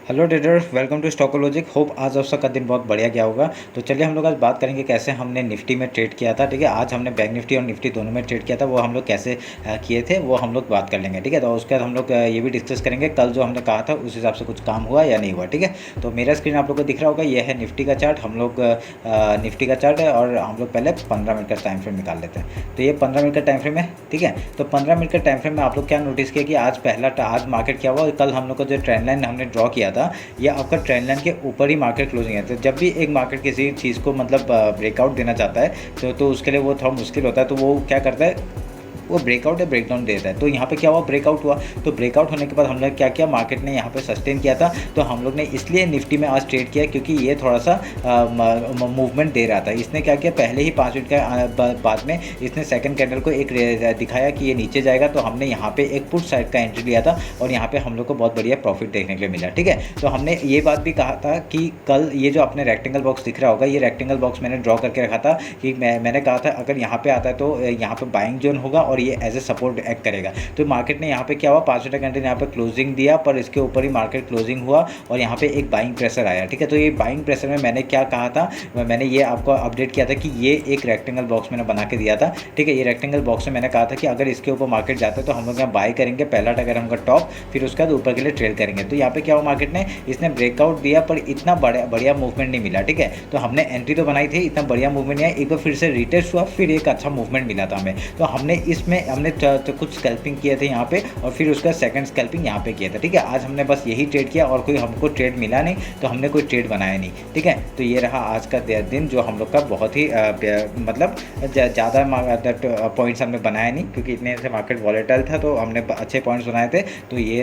Hello trader, welcome to Stockologic. Hope आज आप सबका दिन बहुत बढ़िया गया होगा। तो चलिए हम लोग आज बात करेंगे कैसे हमने निफ्टी में ट्रेड किया था। ठीक है, आज हमने बैंक निफ्टी और निफ्टी दोनों में ट्रेड किया था, वो हम लोग कैसे किए थे वो हम लोग बात कर लेंगे। ठीक है, तो उसके बाद हम लोग ये भी डिस्कस करेंगे कल जो हमने कहा था उस हिसाब से कुछ काम हुआ या नहीं हुआ। ठीक है, तो मेरा स्क्रीन आप लोग को दिख रहा होगा, ये है निफ्टी का चार्ट। हम लोग निफ्टी का चार्ट है और हम लोग पहले 15 मिनट का टाइम फ्रेम निकाल लेते हैं। तो ये 15 मिनट का टाइम फ्रेम है। ठीक है, तो 15 मिनट का टाइम फ्रेम में आप लोग क्या नोटिस किया कि आज मार्केट क्या हुआ और कल हम लोग को जो ट्रेंड लाइन हमने ड्रॉ किया था ये आपका ट्रेंड लाइन के ऊपर ही मार्केट क्लोजिंग है। तो जब भी एक मार्केट किसी चीज़ को मतलब ब्रेकआउट देना चाहता है तो उसके लिए वो थोड़ा मुश्किल होता है। तो वो क्या करता है, वो ब्रेकआउट या ब्रेकडाउन देता है। तो यहाँ पे क्या हुआ, ब्रेकआउट हुआ। तो ब्रेकआउट होने के बाद हम लोग क्या किया, मार्केट ने यहाँ पे सस्टेन किया था। तो हम लोग ने इसलिए निफ्टी में आज ट्रेड किया क्योंकि ये थोड़ा सा मूवमेंट दे रहा था। इसने क्या किया, पहले ही 5 मिनट का बाद में इसने सेकंड कैंडल को एक दिखाया कि ये नीचे जाएगा। तो हमने यहाँ पे एक पुट साइड का एंट्री लिया था और यहाँ पे हम लोग को बहुत बढ़िया प्रॉफिट देखने के लिए मिला। ठीक है, तो हमने ये बात भी कहा था कि कल ये जो अपने रेक्टेंगल बॉक्स दिख रहा होगा, ये रेक्टेंगल बॉक्स मैंने ड्रॉ करके रखा था कि मैंने कहा था अगर यहाँ पे आता है तो यहाँ पे बाइंग जोन होगा और ये एज ए सपोर्ट एक्ट करेगा। तो मार्केट ने यहाँ पे क्या हुआ, 5 मिनट कैंडल यहाँ पे क्लोजिंग दिया, पर इसके ऊपर ही मार्केट क्लोजिंग हुआ और यहाँ पे एक बाइंग प्रेशर आया। ठीक है, तो ये बाइंग प्रेशर में मैंने क्या कहा था, मैंने ये आपको अपडेट किया था कि ये एक रेक्टेंगल बॉक्स मैंने बना के दिया था। ठीक है, ये रेक्टेंगल बॉक्स में मैंने कहा था कि अगर इसके ऊपर मार्केट जाता है तो हम लोग यहाँ बाय करेंगे, पहला टारगेट हमका टॉप, फिर उसके बाद ऊपर के लिए ट्रेड करेंगे। तो यहाँ पे क्या हुआ, मार्केट ने इसने ब्रेकआउट दिया पर इतना बढ़िया मूवमेंट नहीं मिला। ठीक है, तो हमने एंट्री तो बनाई थी, इतना बढ़िया मूवमेंट नहीं आया। एक बार फिर से रिटेस्ट हुआ, फिर एक अच्छा मूवमेंट मिला था हमें। तो हमने इसमें कुछ स्कैल्पिंग किए थे यहाँ पे और फिर उसका सेकंड स्कैल्पिंग यहाँ पे किया था। ठीक है, आज हमने बस यही ट्रेड किया और कोई हमको ट्रेड मिला नहीं, तो हमने कोई ट्रेड बनाया नहीं। ठीक है, तो ये रहा आज का दिन जो हम लोग का बहुत ही मतलब ज़्यादा पॉइंट्स हमने बनाया नहीं क्योंकि इतने से मार्केट वॉलेटाइल था, तो हमने अच्छे पॉइंट्स बनाए थे। तो ये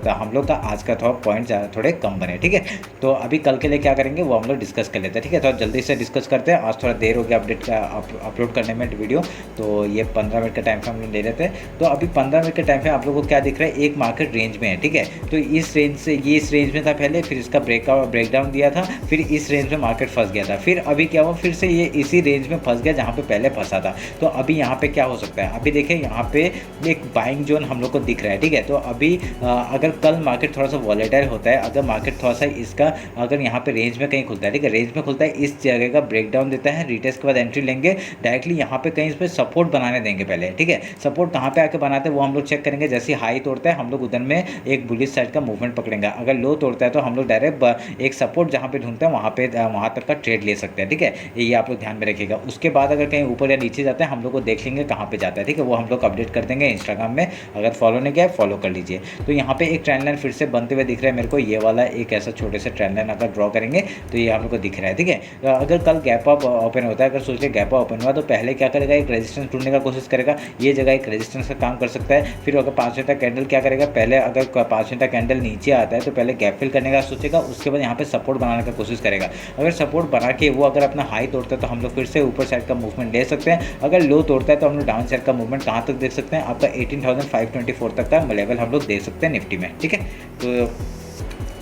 हम लोग का आज का पॉइंट थोड़े कम बने। ठीक है, तो अभी कल के लिए क्या करेंगे वो हम लोग डिस्कस कर लेते हैं। ठीक है, तो जल्दी से डिस्कस करते हैं। आज थोड़ा देर हो गया अपडेट का अपलोड करने में वीडियो, तो ये 15 मिनट का टाइम फ्रेम हम लोग ले लेते हैं। तो अभी 15 मिनट के टाइम पे आप लोगों को क्या दिख रहा है, एक मार्केट रेंज में है। ठीक है, तो इस रेंज से ये इस रेंज में था पहले, फिर इसका ब्रेकडाउन दिया था, फिर इस रेंज में मार्केट फंस गया था, फिर अभी क्या हुआ, फिर से ये इसी रेंज में फंस गया जहाँ पे पहले फंसा था। तो अभी यहाँ पे क्या हो सकता है, अभी देखिए यहाँ पे एक बाइंग जोन हम लोग को दिख रहा है। ठीक है, तो अभी अगर कल मार्केट थोड़ा सा वॉलेटाइल होता है, अगर मार्केट थोड़ा सा इसका अगर यहाँ पे रेंज में कहीं खुलता है, ठीक है, रेंज में खुलता है, इस जगह का ब्रेकडाउन देता है, रिटेस्ट के बाद एंट्री लेंगे, डायरेक्टली यहाँ पे कहीं इस पर सपोर्ट बनाने देंगे पहले। ठीक है, सपोर्ट कहाँ पे आके बनाते हैं वो हम लोग चेक करेंगे। जैसे हाई तोड़ता है हम लोग उधर में एक बुलिश साइड का मूवमेंट पकड़ेंगे, अगर लो तोड़ता है तो हम लोग डायरेक्ट एक सपोर्ट जहाँ पे ढूंढते हैं वहाँ तक का ट्रेड ले सकते हैं। ठीक है, ये आप लोग ध्यान में रखिएगा। उसके बाद अगर कहीं ऊपर या नीचे जाते हैं हम लोग को देख लेंगे कहाँ पे जाता है। ठीक है, वो हम लोग अपडेट कर देंगे इंस्टाग्राम में, अगर फॉलो नहीं किया फॉलो कर लीजिए। तो यहाँ पे एक ट्रेंड लाइन फिर से बनते हुए दिख रहा है मेरे को, ये वाला एक ऐसा छोटे से ट्रेंड लाइन अगर ड्रॉ करेंगे तो ये हम लोग को दिख रहा है। ठीक है, अगर कल गैप अप ओपन होता है, अगर सोच लिया गैप अप ओपन हुआ तो पहले क्या करेगा, एक रेजिस्टेंस ढूंढने का कोशिश करेगा, ये जगह एक रेजिस्टेंस का काम कर सकता है। फिर अगर 5 मिनट का कैंडल क्या करेगा, पहले अगर 5 मिनट का कैंडल नीचे आता है तो पहले गैप फिल करने का सोचेगा, उसके बाद यहाँ पे सपोर्ट बनाने का कोशिश करेगा। अगर सपोर्ट बना के वो अगर अपना हाई तोड़ता है तो हम लोग फिर से ऊपर साइड का मूवमेंट ले सकते हैं। अगर लो तोड़ता है तो हम लोग डाउन साइड का मूवमेंट कहाँ तक देख सकते हैं, आपका 18,524 तक का लेवल हम लोग दे सकते हैं निफ्टी में। ठीक है, तो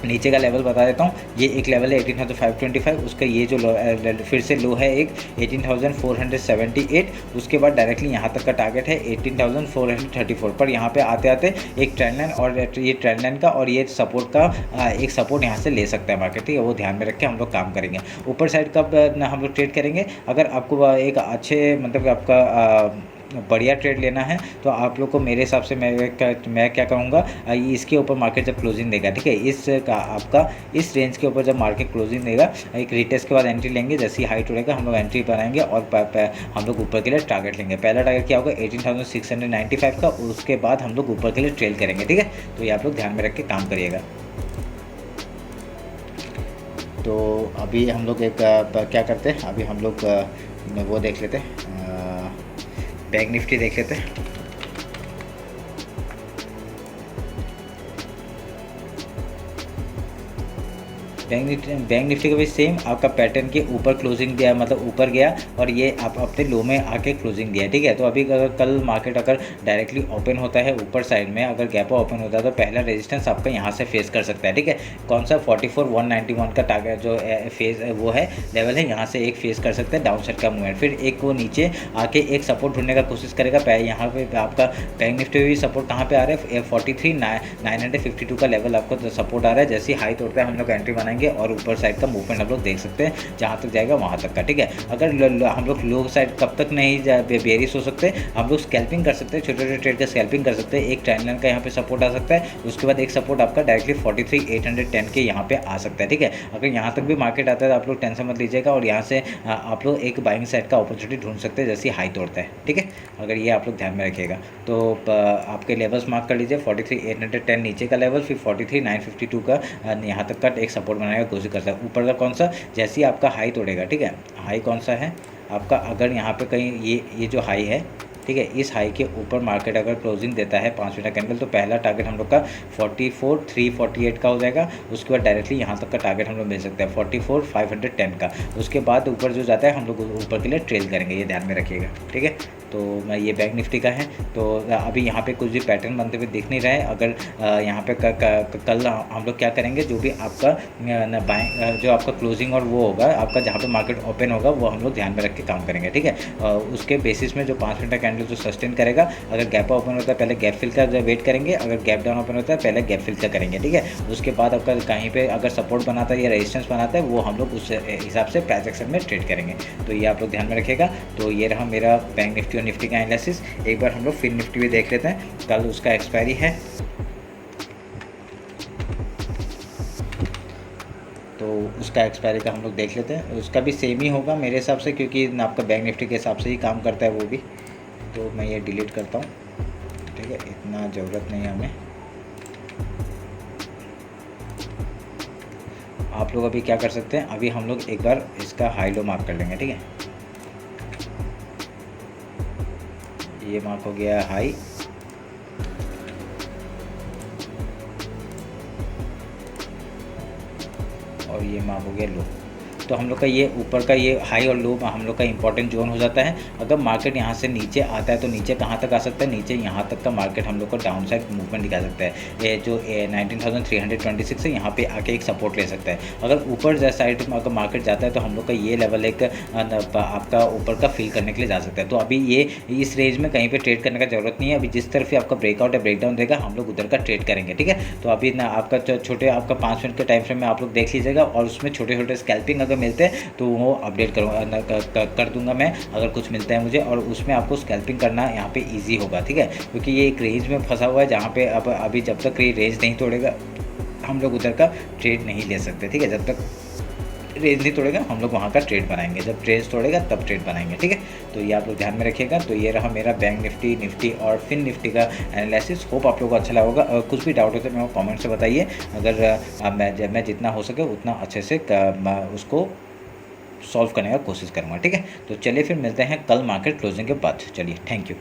नीचे का लेवल बता देता हूँ, ये एक लेवल है 18,525, उसका ये जो फिर से लो है एक 18,478, उसके बाद डायरेक्टली यहाँ तक का टारगेट है 18,434 पर। यहाँ पे आते आते एक ट्रेंड लाइन और ये ट्रेंड लाइन का और ये सपोर्ट का एक सपोर्ट यहाँ से ले सकता है मार्केट। ठीक है, वो ध्यान में रख के हम लोग काम करेंगे। ऊपर साइड कब हम लोग ट्रेड करेंगे, अगर आपको एक अच्छे मतलब आपका बढ़िया ट्रेड लेना है तो आप लोग को मेरे हिसाब से मैं क्या कहूँगा, इसके ऊपर मार्केट जब क्लोजिंग देगा, ठीक है, इस का आपका इस रेंज के ऊपर जब मार्केट क्लोजिंग देगा, एक रिटेस्ट के बाद एंट्री लेंगे, जैसे ही हाइट उड़ेगा हम लोग एंट्री बनाएंगे और हम लोग ऊपर के लिए टारगेट लेंगे। पहला टारगेट क्या होगा 18,695 का, उसके बाद हम लोग ऊपर के लिए ट्रेल करेंगे। ठीक है, तो ये आप लोग ध्यान में रख के काम करिएगा। तो अभी हम लोग एक क्या करते हैं, अभी हम लोग वो देख लेते हैं, बैंक निफ्टी देख लेते हैं। बैंक निफ्टी का भी सेम आपका पैटर्न के ऊपर क्लोजिंग दिया, मतलब ऊपर गया और ये आप अपने लो में आके क्लोजिंग दिया, ठीक है। तो अभी अगर कल मार्केट अगर डायरेक्टली ओपन होता है ऊपर साइड में, अगर गैप ओपन होता है तो पहला रेजिस्टेंस आपका यहाँ से फेस कर सकता है, ठीक है। कौन सा 44,191 का टारगेट जो फेस वो है लेवल है, यहाँ से एक फेस कर सकते हैं डाउन साइड का मूवमेंट। फिर एक वो नीचे आके एक सपोर्ट ढूंढने का कोशिश करेगा। यहाँ पे आपका बैंक निफ्टी भी सपोर्ट कहाँ पे आ रहा है, 43,952 का लेवल आपको सपोर्ट आ रहा है। जैसे हाई तोड़ता है हम लोग एंट्री बनाएंगे और ऊपर साइड का मूवमेंट हम लोग देख सकते हैं, जहाँ तक जाएगा वहाँ तक का, ठीक है। अगर हम लोग लो साइड कब तक नहीं बेरिश हो सकते, हम लोग स्कैल्पिंग कर सकते हैं, छोटे छोटे ट्रेड का स्कैल्पिंग कर सकते हैं। एक ट्रेंड लाइन का यहाँ पे सपोर्ट आ सकता है, उसके बाद एक सपोर्ट आपका डायरेक्टली 43,810 के यहाँ पे आ सकता है, ठीक है। अगर यहाँ तक भी मार्केट आता है तो आप लोग टेंशन मत लीजिएगा और यहाँ से आप लोग एक बाइंग साइड का अपॉर्चुनिटी ढूंढ सकते हैं जैसे हाई तोड़ता है, ठीक है। अगर ये आप लोग ध्यान में रखिएगा तो आपके लेवल्स मार्क कर लीजिए, 43,810 नीचे का लेवल, फिर 43,952 का यहाँ तक का एक सपोर्ट बनाने की कोशिश करता है। ऊपर का कौन सा, जैसे ही आपका हाई तोड़ेगा, ठीक है। हाई कौन सा है आपका, अगर यहाँ पे कहीं ये जो हाई है, ठीक है, इस हाई के ऊपर मार्केट अगर क्लोजिंग देता है 5 मिनट कैंडल, तो पहला टारगेट हम लोग का 44,348 का हो जाएगा। उसके बाद डायरेक्टली यहाँ तक का टारगेट हम लोग मिल सकता है 44,510 का। उसके बाद ऊपर जो जाता है हम लोग ऊपर के लिए ट्रेल करेंगे, ये ध्यान में रखिएगा, ठीक है। तो मैं ये बैंक निफ्टी का है। तो अभी यहाँ पे कुछ भी पैटर्न बनते हुए दिख नहीं रहा है। अगर यहाँ पे कल हम लोग क्या करेंगे, जो भी आपका जो आपका क्लोजिंग और वो होगा आपका, जहाँ पे मार्केट ओपन होगा वो हम लोग ध्यान में रख के काम करेंगे, ठीक है। उसके बेसिस में जो 5 मिनट का कैंडल जो सस्टेन करेगा, अगर गैप ओपन होता है पहले गैप फिल का वेट करेंगे, अगर गैप डाउन ओपन होता है पहले गैप फिल का करेंगे, ठीक है। उसके बाद आपका कहीं पे अगर सपोर्ट बनाता है या रेजिस्टेंस बनाता है, वो हम लोग उस हिसाब से प्राइस एक्शन में ट्रेड करेंगे। तो ये आप लोग ध्यान में रखिएगा। तो ये रहा मेरा बैंक निफ्टी और निफ्टी का एनालिसिस। एक बार हम लोग फिर निफ्टी भी देख लेते हैं, कल उसका एक्सपायरी है, तो उसका एक्सपायरी का हम लोग देख लेते हैं। उसका भी सेम ही होगा मेरे हिसाब से, क्योंकि आपका बैंक निफ्टी के हिसाब से ही काम करता है वो भी। तो मैं ये डिलीट करता हूँ, ठीक है, इतना ज़रूरत नहीं है हमें। आप लोग अभी क्या कर सकते हैं, अभी हम लोग एक बार इसका हाई लो मार्क कर लेंगे, ठीक है। ये मार्क हो गया हाई, और ये मार्क हो गया लो। तो हम लोग का ये ऊपर का ये हाई और लो हम लोग का इंपॉर्टेंट जोन हो जाता है। अगर मार्केट यहाँ से नीचे आता है तो नीचे कहाँ तक आ सकता है, नीचे यहाँ तक का मार्केट हम लोग को डाउन साइड मूवमेंट दिखा सकता है। ये जो 19,326 है यहाँ पे आके एक सपोर्ट ले सकता है। अगर ऊपर साइड में अगर मार्केट जाता है तो हम लोग का ये लेवल एक आपका ऊपर का फिल करने के लिए जा सकता है। तो अभी ये इस रेंज में कहीं पर ट्रेड करने का जरूरत नहीं है। अभी जिस तरफ आपका ब्रेकआउट या ब्रेकडाउन देगा हम लोग उधर का ट्रेड करेंगे, ठीक है। तो अभी ना आपका छोटे आपका 5 मिनट के टाइम फ्रेम में आप लोग देख लीजिएगा, और उसमें छोटे छोटे स्कैल्पिंग अगर मिलते हैं तो वो अपडेट कर दूंगा मैं, अगर कुछ मिलता है मुझे। और उसमें आपको स्कैल्पिंग करना यहाँ पे इजी होगा, ठीक है, क्योंकि ये एक रेंज में फंसा हुआ है जहाँ पे अब अभी जब तक ये रेंज नहीं तोड़ेगा हम लोग उधर का ट्रेड नहीं ले सकते, ठीक है। जब तक रेंज नहीं तोड़ेगा हम लोग वहाँ का ट्रेड बनाएंगे, जब रेंज तोड़ेगा तब ट्रेड बनाएंगे, ठीक है। तो ये आप लोग ध्यान में रखिएगा। तो ये रहा मेरा बैंक निफ्टी, निफ्टी और फिन निफ्टी का एनालिसिस। होप आप लोगों को अच्छा लगा होगा। कुछ भी डाउट हो तो मेरे को कमेंट से बताइए। अगर मैं जितना हो सके उतना अच्छे से उसको सॉल्व करने का कोशिश करूँगा, ठीक है। तो चलिए फिर मिलते हैं कल मार्केट क्लोजिंग के बाद। चलिए, थैंक यू।